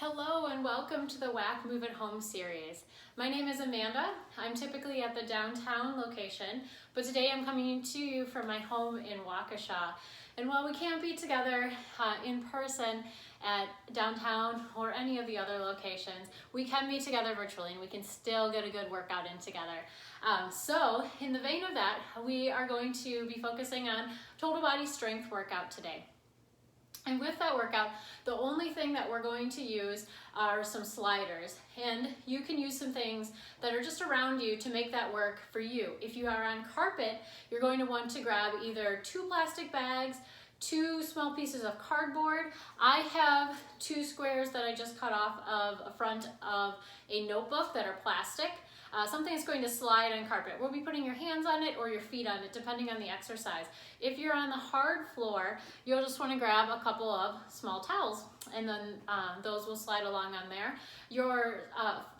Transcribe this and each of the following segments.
Hello and welcome to the WAC Move at Home series. My name is Amanda. I'm typically at the downtown location, but today I'm coming to you from my home in Waukesha. And while we can't be together in person at downtown or any of the other locations, we can be together virtually and we can still get a good workout in together. So in the vein of that, we are going to be focusing on total body strength workout today. And with that workout, the only thing that we're going to use are some sliders. And you can use some things that are just around you to make that work for you. If you are on carpet, you're going to want to grab either 2 plastic bags, 2 small pieces of cardboard. I have 2 squares that I just cut off of a front of a notebook that are plastic. Something that's going to slide on carpet. We'll be putting your hands on it or your feet on it, depending on the exercise. If you're on the hard floor, you'll just want to grab a couple of small towels, and then those will slide along on there. Your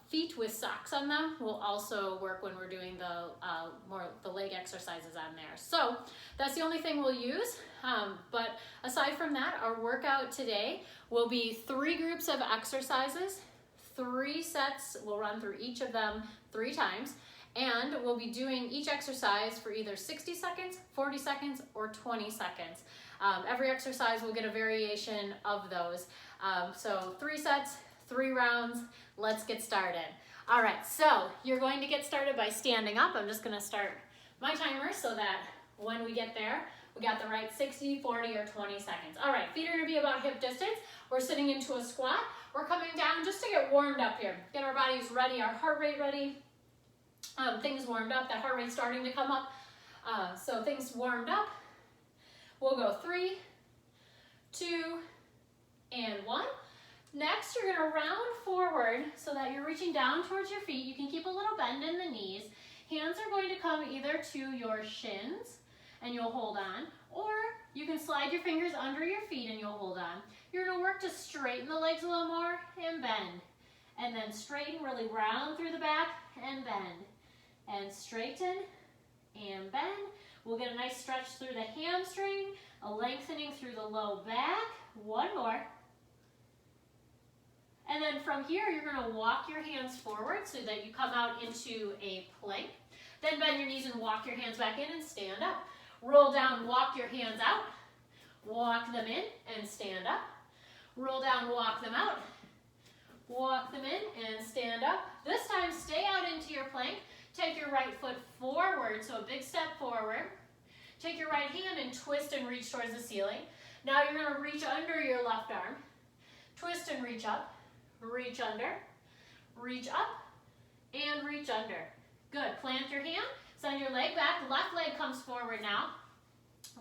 feet with socks on them will also work when we're doing the leg exercises on there. So that's the only thing we'll use. But aside from that, our workout today will be 3 groups of exercises. 3 sets, we'll run through each of them 3 times, and we'll be doing each exercise for either 60 seconds, 40 seconds, or 20 seconds. Every exercise will get a variation of those. So 3 sets, 3 rounds, let's get started. All right, so you're going to get started by standing up. I'm just gonna start my timer so that when we get there, we got the right 60, 40, or 20 seconds. All right, feet are gonna be about hip distance. We're sitting into a squat. We're coming down just to get warmed up here. Get our bodies ready, our heart rate ready. Things warmed up, that heart rate's starting to come up. So things warmed up. We'll go 3, 2, and 1. Next, you're gonna round forward so that you're reaching down towards your feet. You can keep a little bend in the knees. Hands are going to come either to your shins, and you'll hold on, or you can slide your fingers under your feet and you'll hold on. You're gonna work to straighten the legs a little more and bend. And then straighten, really round through the back and bend. And straighten and bend. We'll get a nice stretch through the hamstring, a lengthening through the low back. 1 more. And then from here, you're gonna walk your hands forward so that you come out into a plank. Then bend your knees and walk your hands back in and stand up. Roll down, walk your hands out. Walk them in and stand up. Roll down, walk them out. Walk them in and stand up. This time, stay out into your plank. Take your right foot forward, so a big step forward. Take your right hand and twist and reach towards the ceiling. Now you're gonna reach under your left arm. Twist and reach up. Reach under. Reach up. And reach under. Good. Plant your hand. Send your leg back. Left leg comes forward now.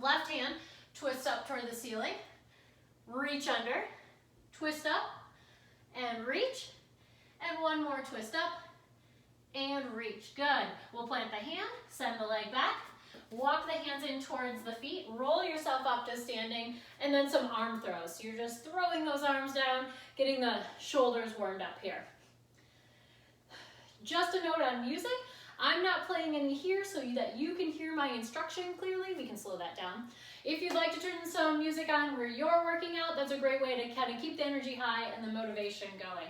Left hand, twist up toward the ceiling. Reach under. Twist up. And reach. And 1 more twist up. And reach. Good. We'll plant the hand. Send the leg back. Walk the hands in towards the feet. Roll yourself up to standing. And then some arm throws. So you're just throwing those arms down, getting the shoulders warmed up here. Just a note on music. I'm not playing any here so that you can hear my instruction clearly. We can slow that down. If you'd like to turn some music on where you're working out, that's a great way to kind of keep the energy high and the motivation going.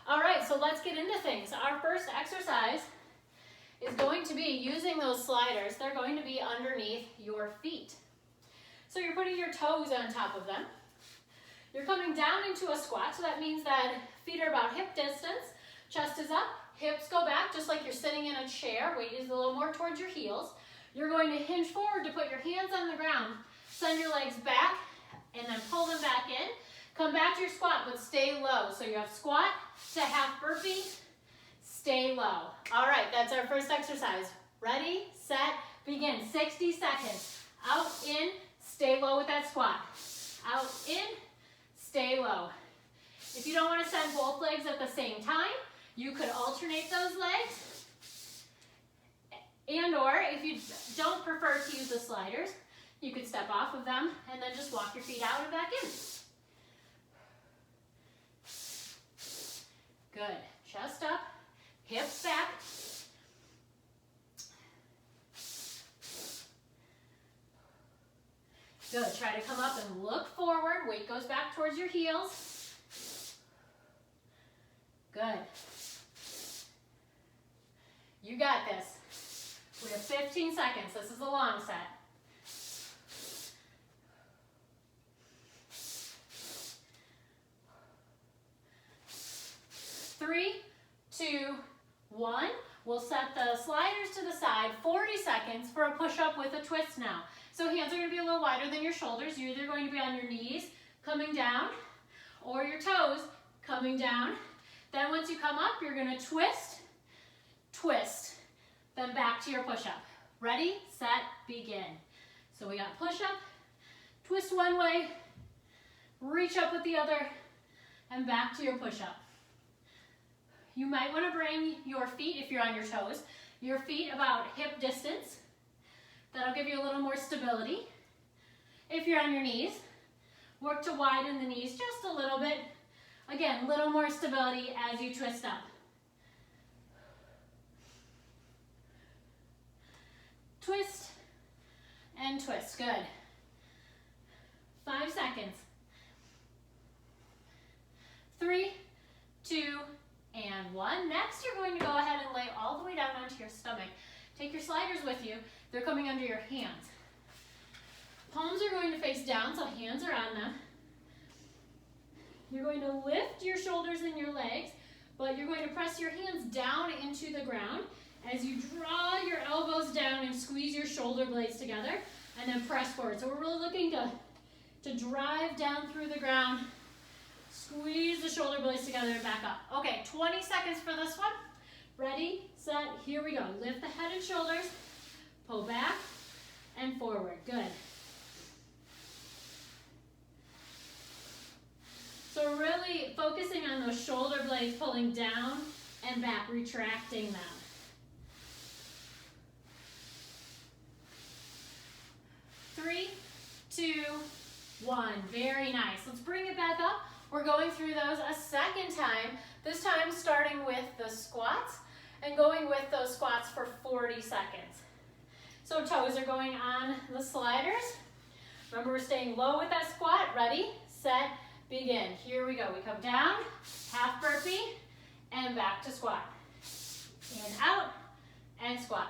All right, so let's get into things. Our first exercise is going to be using those sliders. They're going to be underneath your feet. So you're putting your toes on top of them. You're coming down into a squat, so that means that feet are about hip distance, chest is up, hips go back just like you're sitting in a chair. Weight is a little more towards your heels. You're going to hinge forward to put your hands on the ground. Send your legs back and then pull them back in. Come back to your squat, but stay low. So you have squat to half burpee, stay low. All right, that's our first exercise. Ready, set, begin. 60 seconds. Out, in, stay low with that squat. Out, in, stay low. If you don't want to send both legs at the same time, you could alternate those legs, and or if you don't prefer to use the sliders, you could step off of them and then just walk your feet out and back in. Good. Chest up, hips back. Good. Try to come up and look forward. Weight goes back towards your heels. Good. You got this. We have 15 seconds. This is a long set. 3, 2, 1. We'll set the sliders to the side, 40 seconds for a push-up with a twist now. So hands are going to be a little wider than your shoulders. You're either going to be on your knees, coming down, or your toes, coming down. Then once you come up, you're going to twist, twist, then back to your push-up. Ready, set, begin. So we got push-up, twist one way, reach up with the other, and back to your push-up. You might want to bring your feet, if you're on your toes, your feet about hip distance. That'll give you a little more stability. If you're on your knees, work to widen the knees just a little bit. Again, a little more stability as you twist up. Twist and twist. Good. 5 seconds. 3, 2, and 1. Next, you're going to go ahead and lay all the way down onto your stomach. Take your sliders with you. They're coming under your hands. Palms are going to face down, so hands are on them. You're going to lift your shoulders and your legs, but you're going to press your hands down into the ground as you draw your elbows down and squeeze your shoulder blades together, and then press forward. So we're really looking to drive down through the ground, squeeze the shoulder blades together and back up. Okay, 20 seconds for this one. Ready, set, here we go. Lift the head and shoulders, pull back and forward. Good. So really focusing on those shoulder blades, pulling down and back, retracting them. 3, 2, 1. Very nice. Let's bring it back up. We're going through those a second time, this time starting with the squats and going with those squats for 40 seconds. So toes are going on the sliders. Remember, we're staying low with that squat. Ready, set, begin. Here we go. We come down, half burpee, and back to squat. In, out, and squat.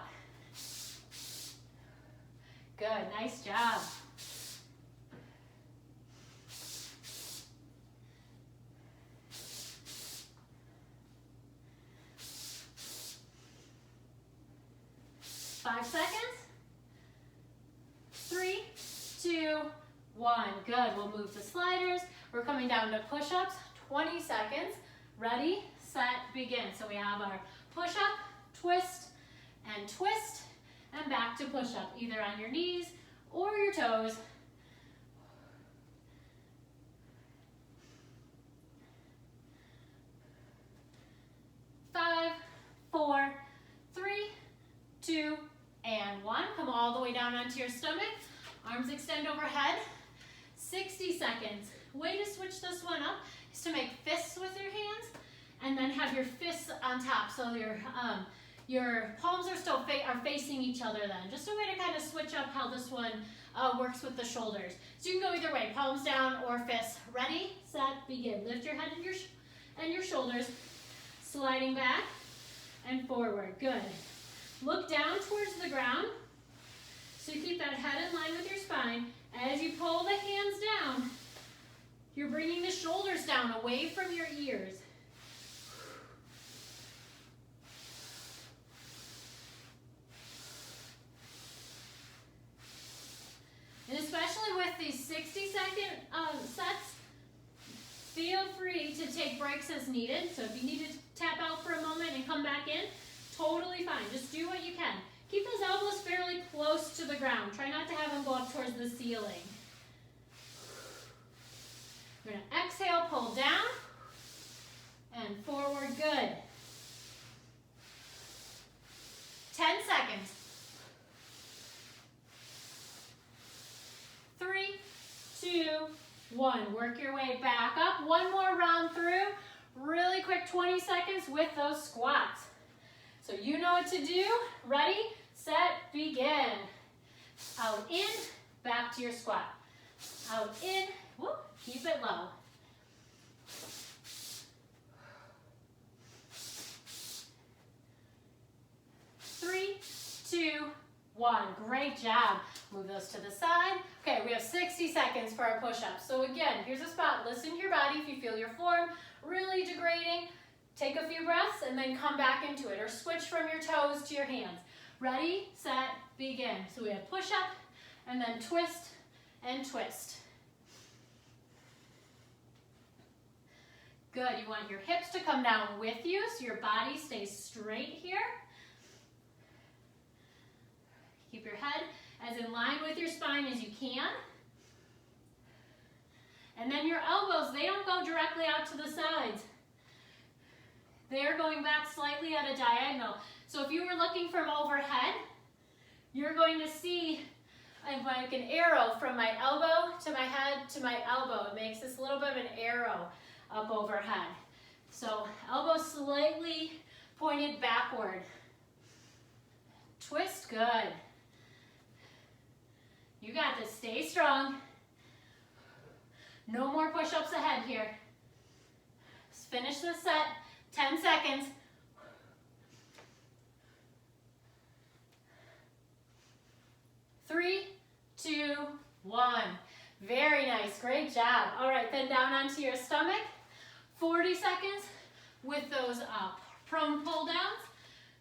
Good, nice job. Five seconds. 3, 2, 1. Good. We'll move the sliders. We're coming down to push-ups. 20 seconds. Ready, set, begin. So we have our push-up, twist, and back to push-up, either on your knees or your toes. 5, 4, 3, 2, and 1. Come all the way down onto your stomach. Arms extend overhead. 60 seconds. Way to switch this one up is to make fists with your hands and then have your fists on top. So your palms are still facing each other then. Just a way to kind of switch up how this one works with the shoulders. So you can go either way, palms down or fists. Ready, set, begin. Lift your head and your shoulders, sliding back and forward. Good. Look down towards the ground. So you keep that head in line with your spine. As you pull the hands down, you're bringing the shoulders down away from your ears. And especially with these 60-second sets, feel free to take breaks as needed. So if you need to tap out for a moment and come back in, totally fine. Just do what you can. Keep those elbows fairly close to the ground. Try not to have them go up towards the ceiling. We're going to exhale, pull down, and forward. Good. 10 seconds. 3, 2, 1. Work your way back up. One more round through. Really quick 20 seconds with those squats. So you know what to do. Ready, set, begin. Out, in, back to your squat. Out, in, whoop, keep it low. Great job. Move those to the side. Okay, we have 60 seconds for our push-ups. So again, here's a spot. Listen to your body. If you feel your form really degrading, take a few breaths and then come back into it, or switch from your toes to your hands. Ready, set, begin. So we have push-up and then twist and twist. Good, you want your hips to come down with you so your body stays straight here. Keep your head as in line with your spine as you can. And then your elbows, they don't go directly out to the sides. They're going back slightly at a diagonal. So if you were looking from overhead, you're going to see like an arrow from my elbow to my head to my elbow. It makes this little bit of an arrow up overhead. So elbow slightly pointed backward. Twist, good. You got this, stay strong. No more push-ups ahead here. Let's finish this set, 10 seconds. Three, two, one. Very nice, great job. All right, then down onto your stomach. 40 seconds with those prone pull downs.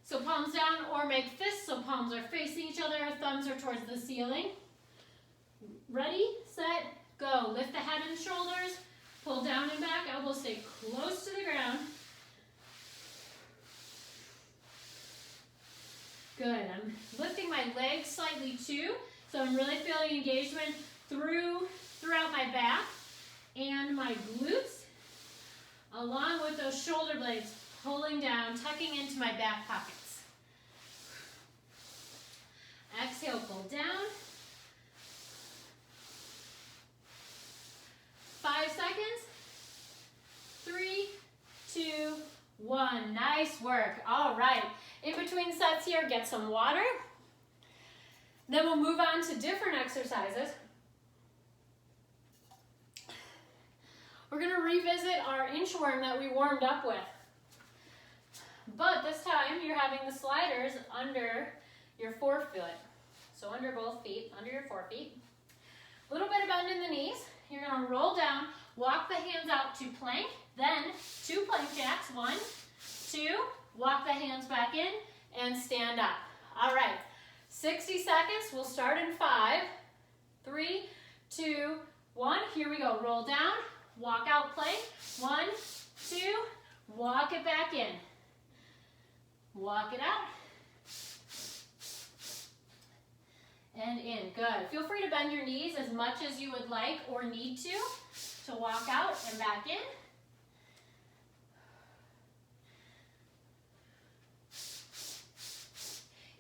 So palms down or make fists, so palms are facing each other, thumbs are towards the ceiling. Ready, set, go. Lift the head and shoulders, pull down and back, elbows stay close to the ground. Good, I'm lifting my legs slightly too, so I'm really feeling engagement throughout my back and my glutes, along with those shoulder blades pulling down, tucking into my back pockets. Exhale, pull down. 5 seconds. 3, 2, 1. Nice work. All right. In between sets here, get some water. Then we'll move on to different exercises. We're going to revisit our inchworm that we warmed up with. But this time, you're having the sliders under your forefoot. So under both feet, under your forefeet. A little bit of bend in the knees. You're going to roll down, walk the hands out to plank, then 2 plank jacks. 1, 2, walk the hands back in, and stand up. All right, 60 seconds. We'll start in 5, 3, 2, 1. Here we go. Roll down, walk out plank. 1, 2, walk it back in. Walk it out. And in, good. Feel free to bend your knees as much as you would like or need to walk out and back in.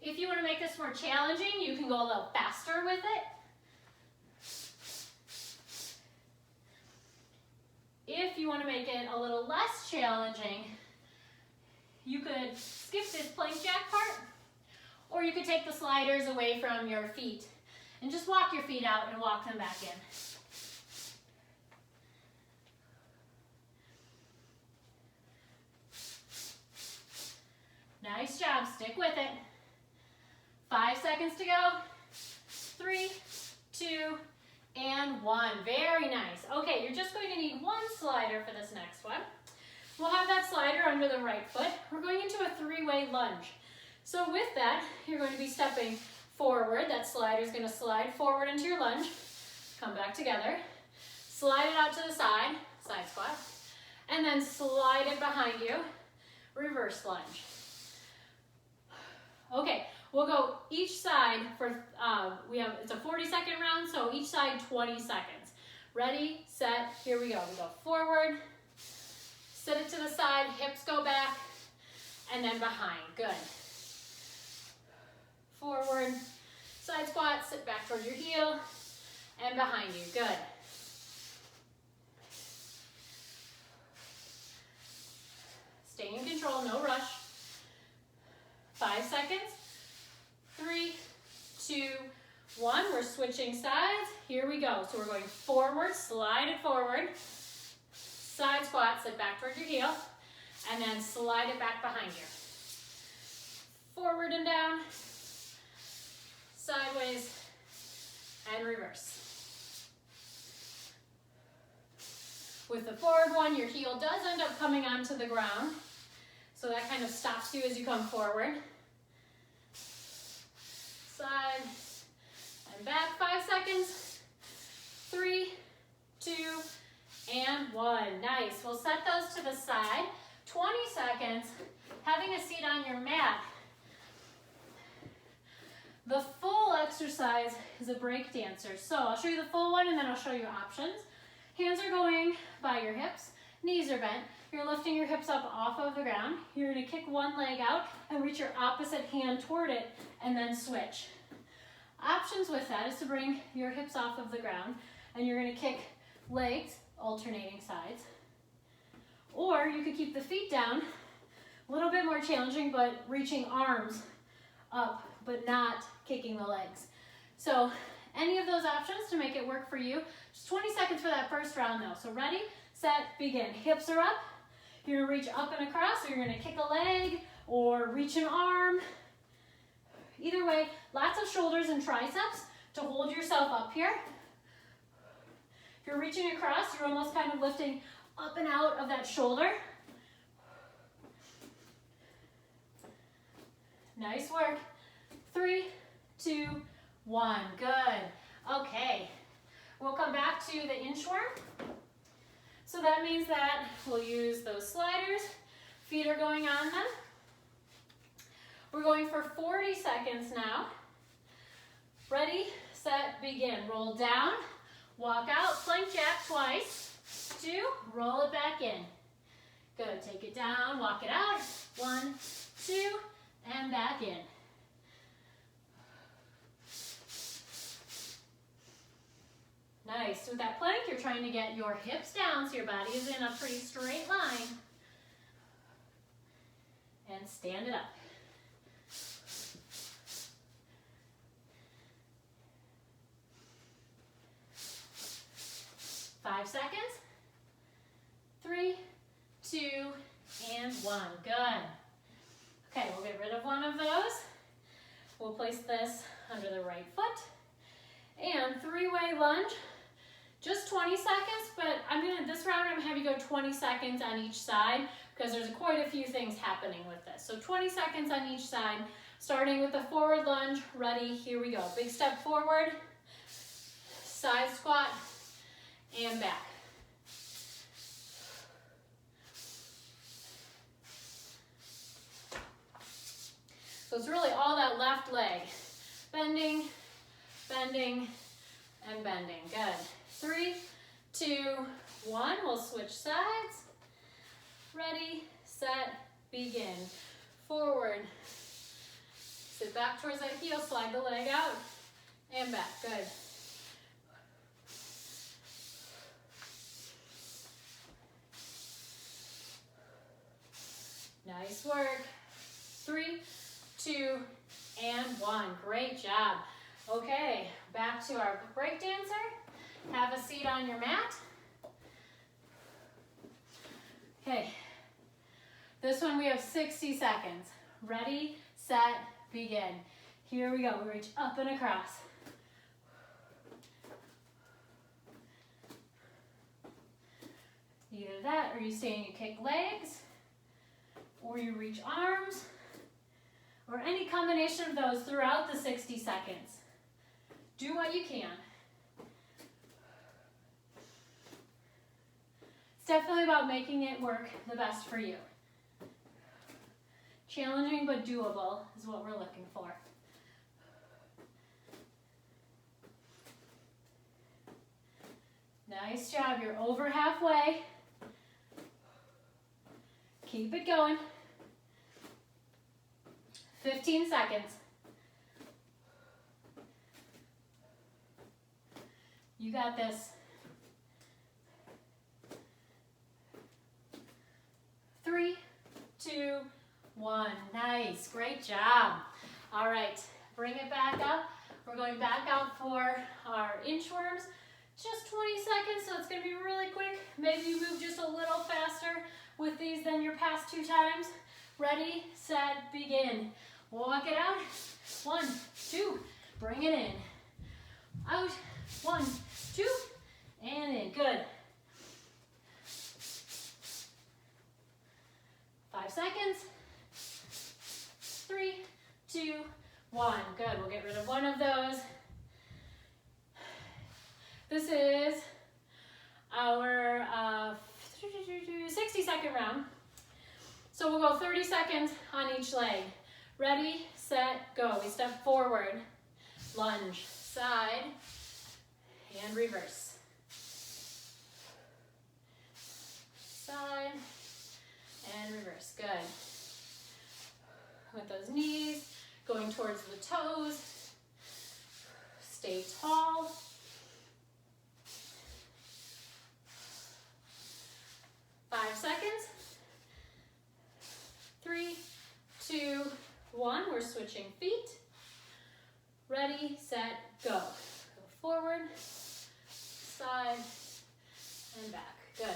If you want to make this more challenging, you can go a little faster with it. If you want to make it a little less challenging, you could skip this plank jack part, or you could take the sliders away from your feet and just walk your feet out and walk them back in. Nice job, stick with it. 5 seconds to go. 3, 2, and 1. Very nice. Okay, you're just going to need 1 slider for this next one. We'll have that slider under the right foot. We're going into a 3-way lunge. So with that, you're going to be stepping forward. That slider is going to slide forward into your lunge. Come back together. Slide it out to the side, side squat. And then slide it behind you, reverse lunge. Okay, we'll go each side for, it's a 40-second round, so each side 20 seconds. Ready, set, here we go. We go forward, sit it to the side, hips go back, and then behind. Good. Forward, side squat, sit back toward your heel, and behind you. Good. Stay in control, no rush. 5 seconds. 3, 2, 1. We're switching sides. Here we go. So we're going forward, slide it forward. Side squat, sit back toward your heel, and then slide it back behind you. Forward and down. sideways, and reverse. With the forward one, your heel does end up coming onto the ground, so that kind of stops you as you come forward. Side and back, 5 seconds. 3, 2, and 1. Nice. We'll set those to the side. 20 seconds, having a seat on your mat. The full exercise is a break dancer. So I'll show you the full one and then I'll show you options. Hands are going by your hips, knees are bent. You're lifting your hips up off of the ground. You're gonna kick one leg out and reach your opposite hand toward it and then switch. Options with that is to bring your hips off of the ground and you're gonna kick legs, alternating sides. Or you could keep the feet down, a little bit more challenging, but reaching arms up, but not kicking the legs. So any of those options to make it work for you. Just 20 seconds for that first round though. So ready, set, begin. Hips are up. You're gonna reach up and across, so you're gonna kick a leg or reach an arm. Either way, lots of shoulders and triceps to hold yourself up here. If you're reaching across, you're almost kind of lifting up and out of that shoulder. Nice work. 3, 2, 1. Good. Okay. We'll come back to the inchworm. So that means that we'll use those sliders. Feet are going on them. We're going for 40 seconds now. Ready, set, begin. Roll down, walk out, plank jack twice. 2, roll it back in. Good, take it down, walk it out. 1, 2, and back in. Nice. With that plank, you're trying to get your hips down so your body is in a pretty straight line. And stand it up. Five seconds. 3, 2, and 1. Good. Okay, we'll get rid of one of those. We'll place this under the right foot. And 3-way lunge. Just 20 seconds, but this round I'm gonna have you go 20 seconds on each side because there's quite a few things happening with this. So 20 seconds on each side, starting with the forward lunge. Ready, here we go. Big step forward, side squat, and back. So it's really all that left leg. Bending, bending, and bending. Good. 3, 2, 1. We'll switch sides. Ready, set, begin. Forward. Sit back towards that heel, slide the leg out, and back. Good. Nice work. 3, 2, and 1. Great job. Okay, back to our break dancer. Have a seat on your mat. Okay, this one we have 60 seconds. Ready, set, begin. Here we go, we reach up and across. Either that or you stay and you kick legs, or you reach arms, or any combination of those throughout the 60 seconds. Do what you can. It's definitely about making it work the best for you. Challenging but doable is what we're looking for. Nice job, you're over halfway. Keep it going. 15 seconds. You got this. 3, 2, 1. Nice, great job. All right, bring it back up. We're going back out for our inchworms. Just 20 seconds, so it's gonna be really quick. Maybe you move just a little faster with these than your past 2 times. Ready, set, begin. Walk it out. 1, 2, Bring it in. Out. 1, 2, and in. Good. 5 seconds. 3, 2, 1. Good. We'll get rid of one of those. This is our 60-second round. So we'll go 30 seconds on each leg. Ready, set, go. We step forward, lunge, side, and reverse. Side, and reverse. Good. With those knees going towards the toes. Stay tall. 5 seconds. 3, 2, 1. We're switching feet. Ready, set, go. Go forward, side, and back. Good.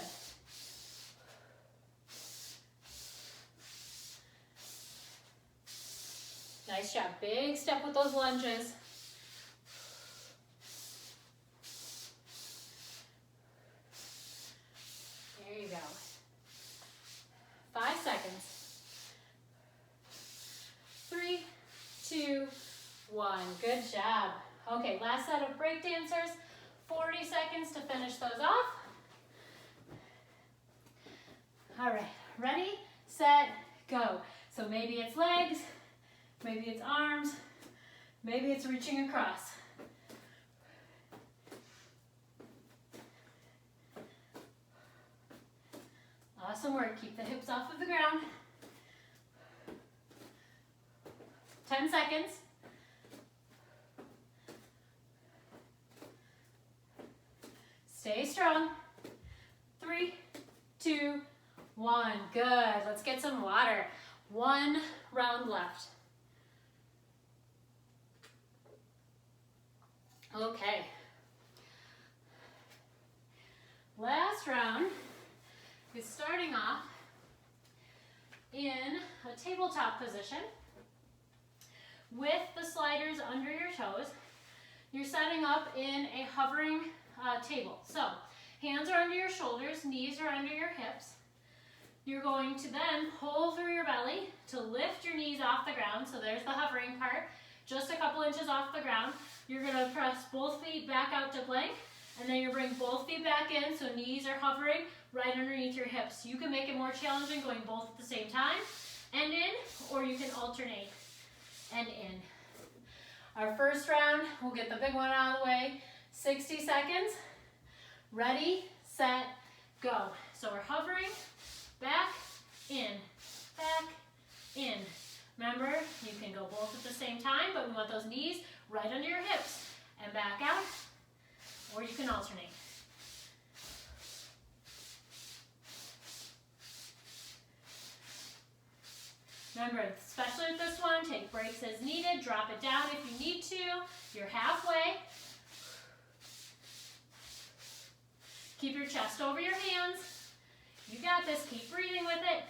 Nice job. Big step with those lunges. There you go. 5 seconds. 3, 2, 1. Good job. Okay, last set of break dancers. 40 seconds to finish those off. All right, ready, set, go. So maybe it's legs, maybe it's arms, maybe it's reaching across. Awesome work. Keep the hips off of the ground. 10 seconds. Stay strong. 3, 2, 1. Good. Let's get some water. 1 round left. Okay. Last round is starting off in a tabletop position with the sliders under your toes. You're setting up in a hovering table. So hands are under your shoulders, knees are under your hips. You're going to then pull through your belly to lift your knees off the ground. So there's the hovering part, just a couple inches off the ground. You're going to press both feet back out to plank, and then you bring both feet back in, so knees are hovering right underneath your hips. You can make it more challenging going both at the same time and in, or you can alternate and in. Our first round, we'll get the big one out of the way. 60 seconds. Ready, set, go. So we're hovering, back, in, back, in. Remember, you can go both at the same time, but we want those knees right under your hips and back out, or you can alternate. Remember, especially with this one, take breaks as needed. Drop it down if you need to. You're halfway. Keep your chest over your hands. You got this. Keep breathing with it.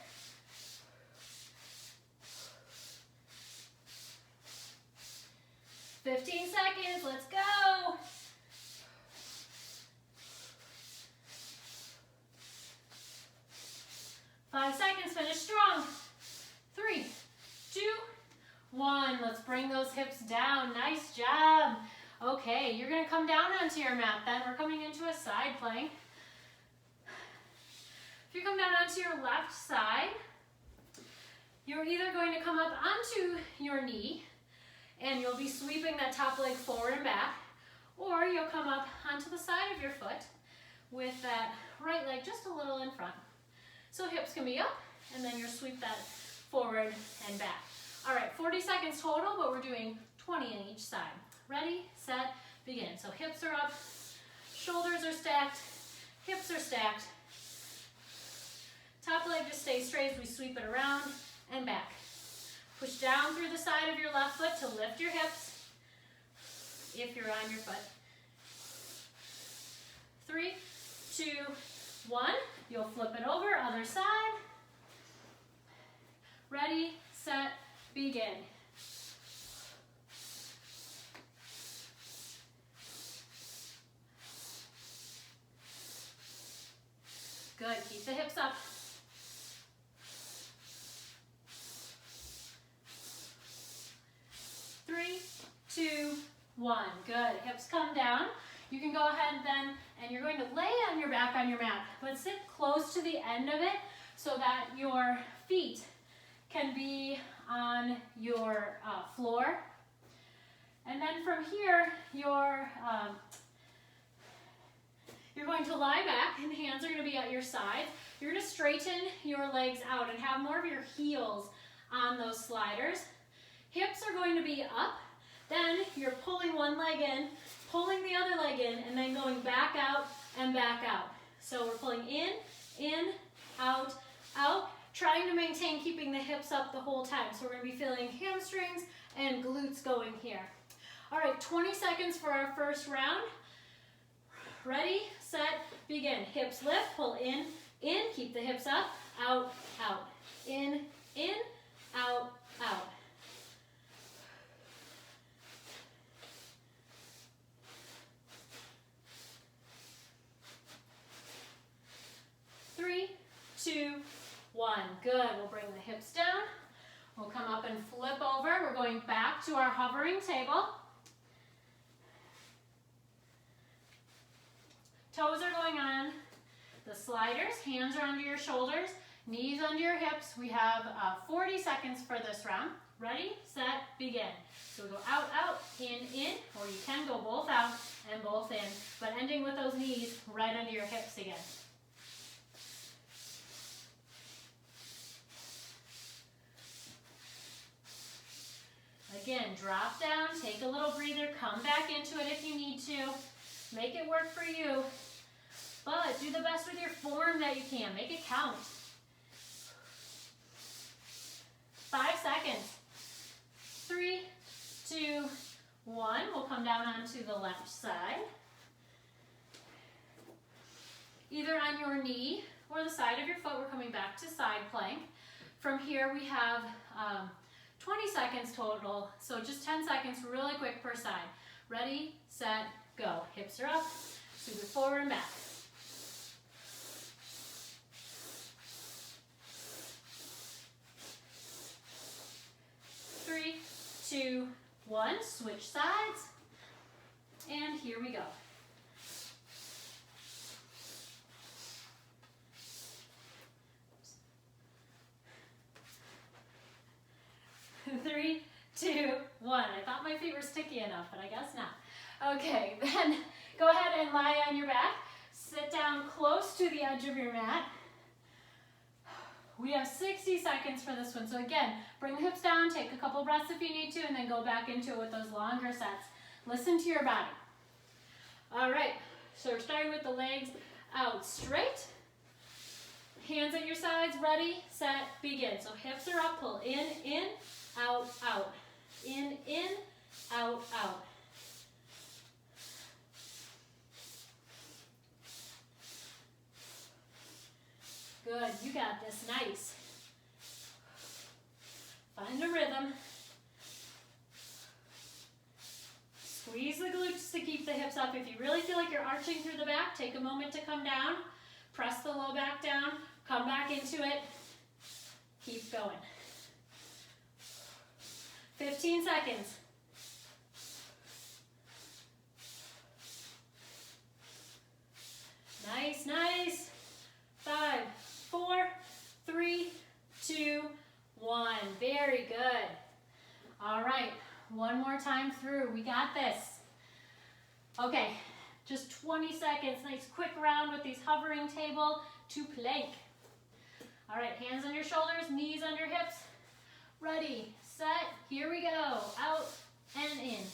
"15 seconds. Let's go. "5 seconds. Finish strong. 3, 2, 1. Let's bring those hips down. Nice job. Okay, you're going to come down onto your mat then. We're coming into a side plank. If you come down onto your left side, you're either going to come up onto your knee and you'll be sweeping that top leg forward and back, or you'll come up onto the side of your foot with that right leg just a little in front. So hips can be up, and then you'll sweep that forward and back. All right, 40 seconds total, but we're doing 20 in each side. Ready, set, begin. So hips are up, shoulders are stacked, hips are stacked. Top leg just stays straight as we sweep it around and back. Push down through the side of your left foot to lift your hips if you're on your foot. 3, 2, 1. You'll flip it over, other side. Ready, set, begin. one. Good. Hips come down. You can go ahead then, and you're going to lay on your back on your mat, but sit close to the end of it so that your feet can be on your floor. And then from here, you're going to lie back, and hands are going to be at your sides. You're going to straighten your legs out and have more of your heels on those sliders. Hips are going to be up. Then you're pulling one leg in, pulling the other leg in, and then going back out and back out. So we're pulling in, out, out, trying to maintain keeping the hips up the whole time. So we're going to be feeling hamstrings and glutes going here. All right, 20 seconds for our first round. Ready, set, begin. Hips lift, pull in, keep the hips up, out, out, in, out, out. Three, two, one. Good. We'll bring the hips down. We'll come up and flip over. We're going back to our hovering table. Toes are going on the sliders. Hands are under your shoulders. Knees under your hips. We have 40 seconds for this round. Ready, set, begin. So we go out, out, in, or you can go both out and both in, but ending with those knees right under your hips again. Again, drop down, take a little breather, come back into it if you need to. Make it work for you, but do the best with your form that you can. Make it count. 5 seconds. 3, 2, 1. We'll come down onto the left side. Either on your knee or the side of your foot, we're coming back to side plank. From here we have 20 seconds total, so just 10 seconds really quick per side. Ready, set, go. Hips are up, move it forward and back. Three, two, one. Switch sides, and here we go. Three, two, one. I thought my feet were sticky enough, but I guess not. Okay, then go ahead and lie on your back. Sit down close to the edge of your mat. We have 60 seconds for this one. So again, bring the hips down, take a couple breaths if you need to, and then go back into it with those longer sets. Listen to your body. All right, so we're starting with the legs out straight. Hands at your sides, ready, set, begin. So hips are up, pull in, out, out. In, out, out. Good, you got this, nice. Find a rhythm. Squeeze the glutes to keep the hips up. If you really feel like you're arching through the back, take a moment to come down. Press the low back down, come back into it. Keep going. 15 seconds. Nice, nice. 5, 4, 3, 2, 1. Very good. All right, one more time through. We got this. Okay, just 20 seconds. Nice quick round with these hovering table to plank. All right, hands on your shoulders, knees under hips. Ready, set, here we go. Out and in.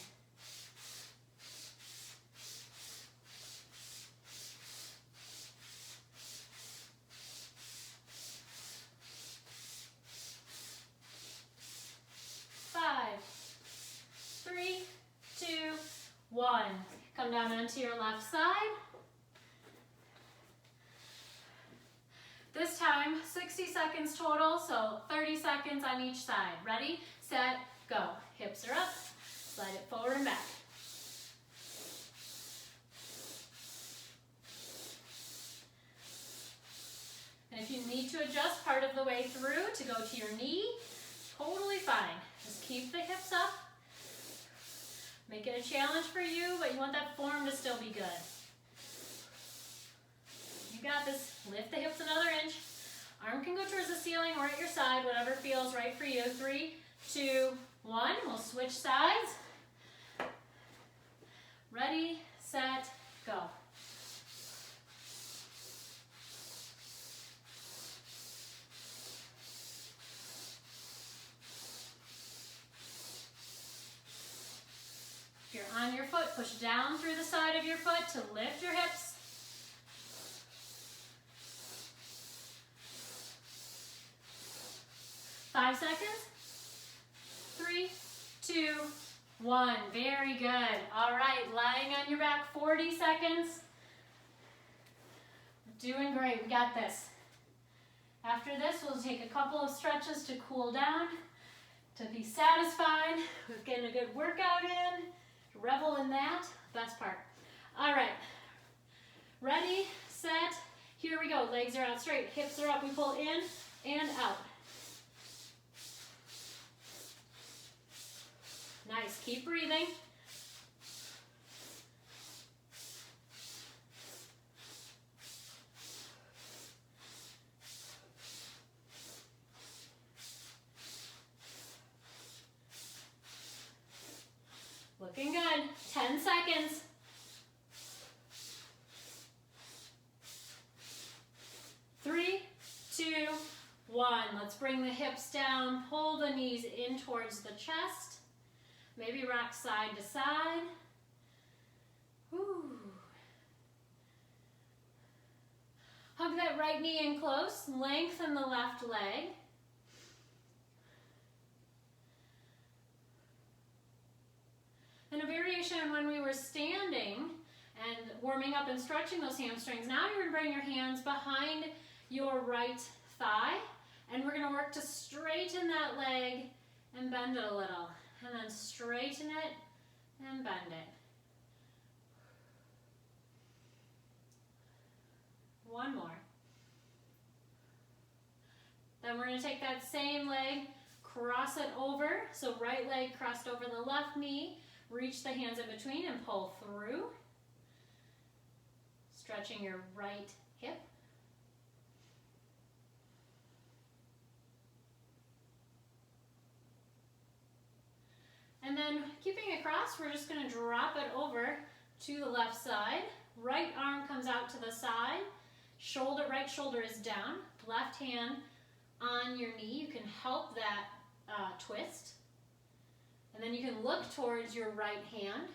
Five, 3, 2, 1. Come down onto your left side. This time, 60 seconds total, so 30 seconds on each side. Ready, set, go. Hips are up, slide it forward and back. And if you need to adjust part of the way through to go to your knee, totally fine. Just keep the hips up. Make it a challenge for you, but you want that form to still be good. You got this. Lift the hips another inch. Arm can go towards the ceiling or at your side, whatever feels right for you. 3, 2, 1. We'll switch sides. Ready, set, go. If you're on your foot, push down through the side of your foot to lift your hips. Five seconds. 3, 2, 1. Very good. All right, lying on your back, 40 seconds. Doing great, we got this. After this, we'll take a couple of stretches to cool down, to be satisfied with getting a good workout in. Revel in that, best part. All right, ready, set, here we go. Legs are out straight, hips are up, we pull in and out. Nice, keep breathing. Looking good, 10 seconds. 3, 2, 1. Let's bring the hips down, pull the knees in towards the chest. Maybe rock side to side. Whew. Hug that right knee in close, lengthen the left leg. And a variation when we were standing and warming up and stretching those hamstrings. Now you're going to bring your hands behind your right thigh, and we're going to work to straighten that leg and bend it a little. And then straighten it and bend it. One more. Then we're going to take that same leg, cross it over. So right leg crossed over the left knee. Reach the hands in between and pull through. Stretching your right hip. And then keeping it crossed, we're just going to drop it over to the left side. Right arm comes out to the side. Right shoulder is down. Left hand on your knee. You can help that twist. And then you can look towards your right hand.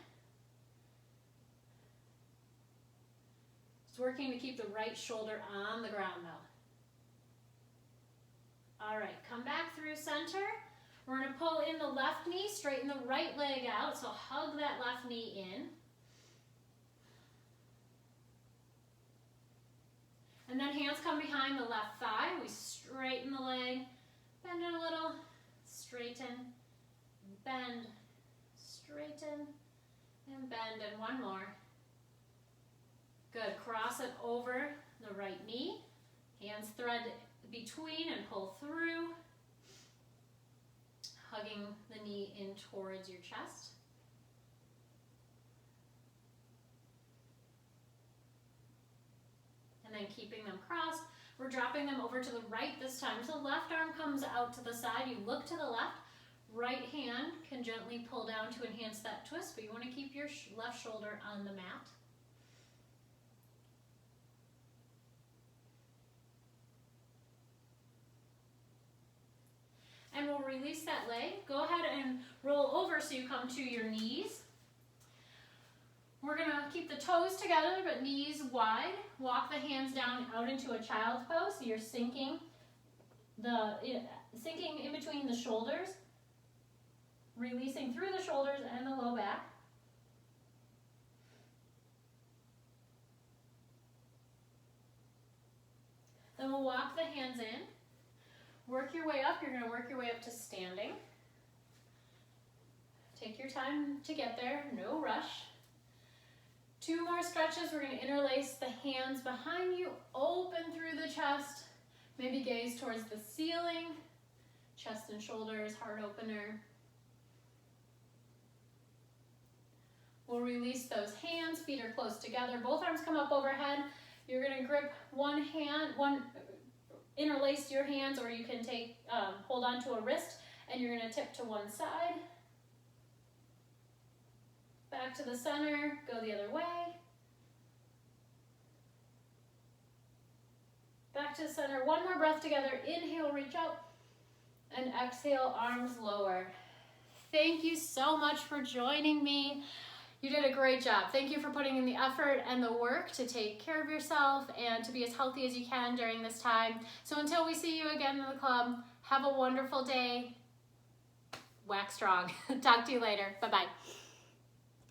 It's working to keep the right shoulder on the ground though. All right, come back through center. We're going to pull in the left knee, straighten the right leg out, so hug that left knee in. And then hands come behind the left thigh. We straighten the leg, bend it a little, straighten, bend, straighten, and bend, and one more. Good, cross it over the right knee. Hands thread between and pull through. Hugging the knee in towards your chest. And then keeping them crossed, we're dropping them over to the right this time. So left arm comes out to the side, you look to the left, right hand can gently pull down to enhance that twist, but you want to keep your left shoulder on the mat. And we'll release that leg. Go ahead and roll over so you come to your knees. We're going to keep the toes together but knees wide. Walk the hands down out into a child's pose. So you're sinking in between the shoulders, releasing through the shoulders and the low back. Then we'll walk the hands in. Work your way up. You're going to work your way up to standing. Take your time to get there, no rush. 2 more stretches. We're going to interlace the hands behind you, open through the chest, maybe gaze towards the ceiling, chest and shoulders, heart opener. We'll release those hands, feet are close together, both arms come up overhead. You're gonna grip one hand, interlace your hands, or you can take, hold on to a wrist, and you're gonna tip to one side. Back to the center, go the other way. Back to the center, one more breath together. Inhale, reach up, and exhale, arms lower. Thank you so much for joining me. You did a great job. Thank you for putting in the effort and the work to take care of yourself and to be as healthy as you can during this time. So until we see you again in the club, have a wonderful day. Wax strong. Talk to you later. Bye-bye.